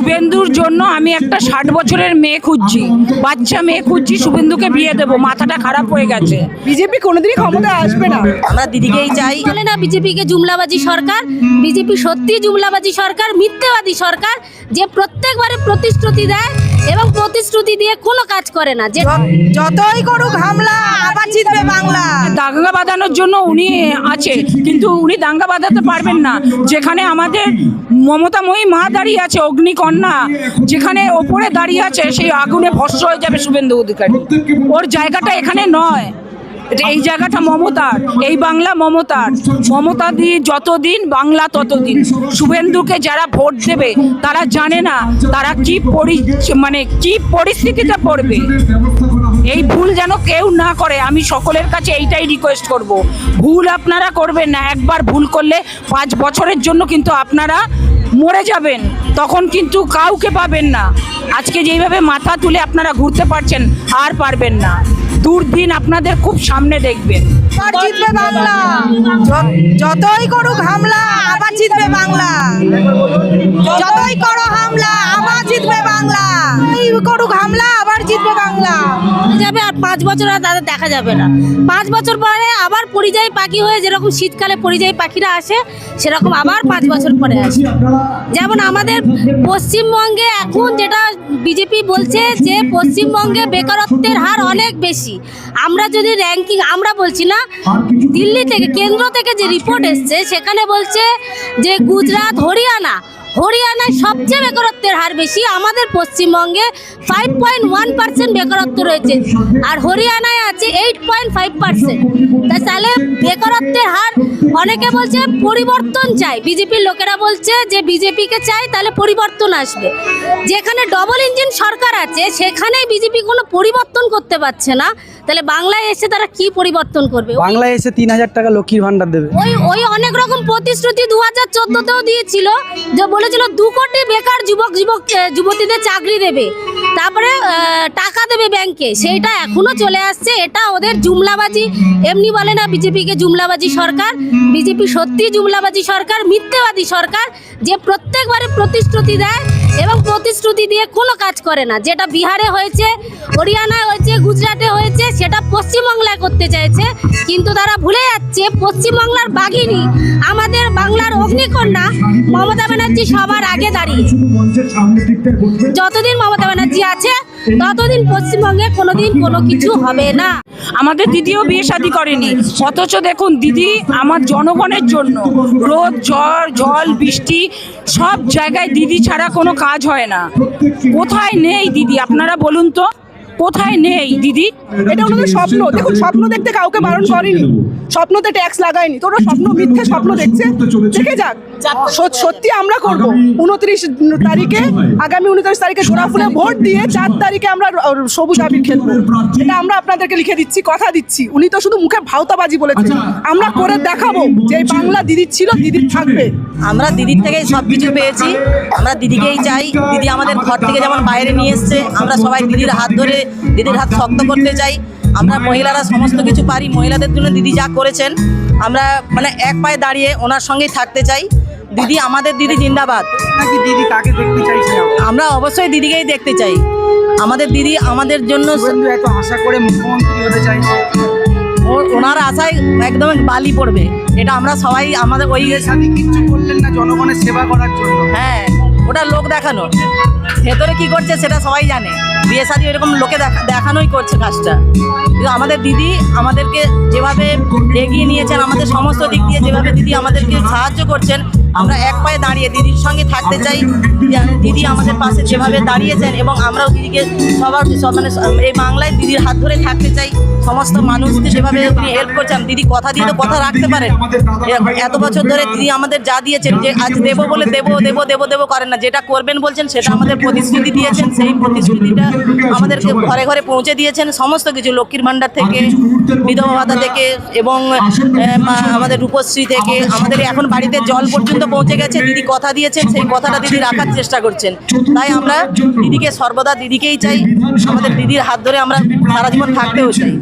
শুভেন্দুর জন্য আমি একটা 60 বছরের মেয়ে খুঁজছি, বাচ্চা মেয়ে খুঁজছি, শুভেন্দুকে বিয়ে দেবো, মাথাটা খারাপ হয়ে গেছে। বিজেপি কোনোদিনই ক্ষমতায় আসবে না। আমরা দিদিকেই চাই। বলে না বিজেপিকে জুমলাবাজি সরকার, বিজেপি সত্যি জুমলাবাজি সরকার, মিথ্যেবাদী সরকার, যে প্রত্যেকবারে প্রতিশ্রুতি দেয় এবং প্রতিশ্রুতি দিয়ে কোনো কাজ করে না। যে যতই করুক হামলা আবার জিতবে বাংলা। দাঙ্গা বাঁধানোর জন্য উনি আছে, কিন্তু উনি দাঙ্গা বাঁধাতে পারবেন না। যেখানে আমাদের মমতাময়ী মা দাঁড়িয়ে আছে, অগ্নিকন্যা যেখানে ওপরে দাঁড়িয়ে আছে, সেই আগুনে ভস্ম হয়ে যাবে শুভেন্দু অধিকারী। ওর জায়গাটা এখানে নয়, এই জায়গাটা মমতার, এই বাংলা মমতার। মমতা দি যতদিন বাংলা ততদিন। শুভেন্দুকে যারা ভোট দেবে তারা জানে না তারা কি কি পরিস্থিতিতে পড়বে। এই ভুল যেন কেউ না করে, আমি সকলের কাছে এইটাই রিকোয়েস্ট করব। ভুল আপনারা করবেন না। একবার ভুল করলে 5 বছরের জন্য কিন্তু আপনারা মরে যাবেন, তখন কিন্তু কাউকে পাবেন না। আজকে যেইভাবে মাথা তুলে আপনারা ঘুরতে পারছেন, আর পারবেন না। দুর্দিন আপনাদের খুব সামনে দেখবেন। আবার জিতবে বাংলা। যতই করুক হামলা আবার জিতবে বাংলা। যতই করো হামলা আবার জিতবে বাংলা। এই করুক হামলা আবার জিতবে বাংলা। যাবে আর 5 বছর আর তাদের দেখা যাবে না। 5 বছর পরে আবার পরিযায়ী পাখি হয়ে, যেরকম শীতকালে পরিযায়ী পাখিরা আসে, সেরকম আবার 5 বছর পরে আসে। যেমন আমাদের পশ্চিমবঙ্গে এখন যেটা বিজেপি বলছে যে পশ্চিমবঙ্গে বেকারত্বের হার অনেক বেশি। আমরা যদি র্যাঙ্কিং, আমরা বলছি না, দিল্লি থেকে, কেন্দ্র থেকে যে রিপোর্ট এসছে সেখানে বলছে যে গুজরাট, হরিয়ানায় সবচেয়ে বেকারত্বের হার বেশি। আমাদের পশ্চিমবঙ্গে 5.1% বেকারত্ব রয়েছে, আর হরিয়ানায় আছে 8.5%। তাহলে বেকারত্বের হার, অনেকে বলছে পরিবর্তন চাই, বিজেপির লোকেরা বলছে যে বিজেপিকে চাই, তাহলে পরিবর্তন আসবে। যেখানে ডবল ইঞ্জিন সরকার আছে সেখানেই বিজেপি কোনো পরিবর্তন করতে পারছে না, তাহলে বাংলায় এসে তারা কি পরিবর্তন করবে? বাংলায় এসে 3000 টাকা লক্ষ্মীর ভান্ডার দেবে। ওই অনেক রকম প্রতিশ্রুতি 2014তেও দিয়েছিল, যে বলেছিল 2 কোটি বেকার যুবতীদের চাকরি দেবে, তারপরে টাকা দেবে ব্যাংকে, সেইটা এখনো চলে আসছে। এটা ওদের জুমলাবাজি। এমনি বলে না বিজেপিকে জুমলাবাজি সরকার, বিজেপি সত্যি জুমলাবাজি সরকার, মিথ্যেবাদী সরকার, যে প্রত্যেকবারে প্রতিশ্রুতি দেয় এবং প্রতিশ্রুতি দিয়ে কোনো কাজ করে না। যেটা বিহারে হয়েছে, হরিয়ানায় হয়েছে, গুজরাটে হয়েছে, সেটা পশ্চিমবাংলায় করতে চাইছে, কিন্তু তারা ভুলে যাচ্ছে পশ্চিমবাংলার বাঘিনী, আমাদের বাংলার অগ্নিকন্যা মমতা ব্যানার্জি সবার আগে দাঁড়িয়ে। যতদিন মমতা ব্যানার্জি আছে ততদিন পশ্চিমবঙ্গে কোনোদিন কোনো কিছু হবে না। আমাদের দিদিও বিয়ে শাদী করেনি, অথচ দেখুন দিদি আমার জনগণের জন্য রোদ, জল, বৃষ্টি সব জায়গায় দিদি ছাড়া কোনো কাজ হয় না। কোথায় নেই দিদি, আপনারা বলুন তো, কোথায় নেই দিদি? এটা ওনাদের স্বপ্ন। দেখুন, স্বপ্ন দেখতে কাউকে বারণ করেনি, স্বপ্নতে ট্যাক্স লাগায়নি। তোরা স্বপ্ন, মিথ্যে স্বপ্ন দেখছে, দেখে যাক। সত্যি আমরা করব 29 তারিখে, আগামী 29 তারিখে জোড়া ফুলে ভোট দিয়ে 4 তারিখে আমরা সবুজ আবির খেলবো। এটা আমরা আপনাদেরকে লিখে দিচ্ছি, কথা দিচ্ছি। উনি তো শুধু মুখে ভাওতাবাজি বলেছেন, আমরা করে দেখাবো যে বাংলা দিদির ছিল, দিদির থাকবে। আমরা দিদির থেকেই সব কিছু পেয়েছি, আমরা দিদিকেই চাই। দিদি আমাদের ঘর থেকে যেমন বাইরে নিয়ে এসছে, আমরা সবাই দিদির হাত ধরে, দিদির হাত শক্ত করতে চাই। আমরা মহিলারা সমস্ত কিছু পারি, মহিলাদের জন্য দিদি যা করেছেন, আমরা মানে এক পায়ে দাঁড়িয়ে ওনার সঙ্গেই থাকতে চাই। দিদি আমাদের, দিদি জিন্দাবাদ। নাকি দিদি কাকে দেখতে চাইছেন? আমরা অবশ্যই দিদিকেই দেখতে চাই। আমাদের দিদি আমাদের জন্য এত আশা করে মুখ্যমন্ত্রী হতে চাইছে, ওনার আশায় একদম বালি পড়বে। এটা আমরা সবাই, আমাদের ওই সাথে কিচ্ছু করলেন না জনগণের সেবা করার জন্য। হ্যাঁ, ওটা লোক দেখানো, ভেতরে কি করছে সেটা সবাই জানে। বিয়ে শাদী এরকম লোকে দেখানোই করছে কাজটা। কিন্তু আমাদের দিদি আমাদেরকে যেভাবে এগিয়ে নিয়েছেন, আমাদের সমস্ত দিক দিয়ে যেভাবে দিদি আমাদেরকে সাহায্য করছেন, আমরা এক পায়ে দাঁড়িয়ে দিদির সঙ্গে থাকতে চাই। দিদি আমাদের পাশে যেভাবে দাঁড়িয়েছেন, এবং আমরাও দিদিকে মানে এই বাংলায় দিদির হাত ধরে থাকতে চাই। সমস্ত মানুষকে যেভাবে উনি হেল্প করছেন, দিদি কথা দিয়ে তো কথা রাখতে পারেন। এত বছর ধরে দিদি আমাদের যা দিয়েছেন, যে আজ দেবো বলে দেবো করেন না, যেটা করবেন বলছেন সেটা আমাদের প্রতিশ্রুতি দিয়েছেন, সেই প্রতিশ্রুতিটা আমাদেরকে ঘরে ঘরে পৌঁছে দিয়েছেন। সমস্ত কিছু, লক্ষ্মীর ভাণ্ডার থেকে, বিধবা ভাতা থেকে, এবং আমাদের রূপশ্রী থেকে, আমাদের এখন বাড়িতে জল পর্যন্ত পৌঁছে গেছে। দিদি কথা দিয়েছেন, সেই কথাটা দিদি রাখার চেষ্টা করছেন। তাই আমরা দিদিকে সর্বদা, দিদিকেই চাই। আমাদের দিদির হাত ধরে আমরা সারা জীবন থাকতেও চাই।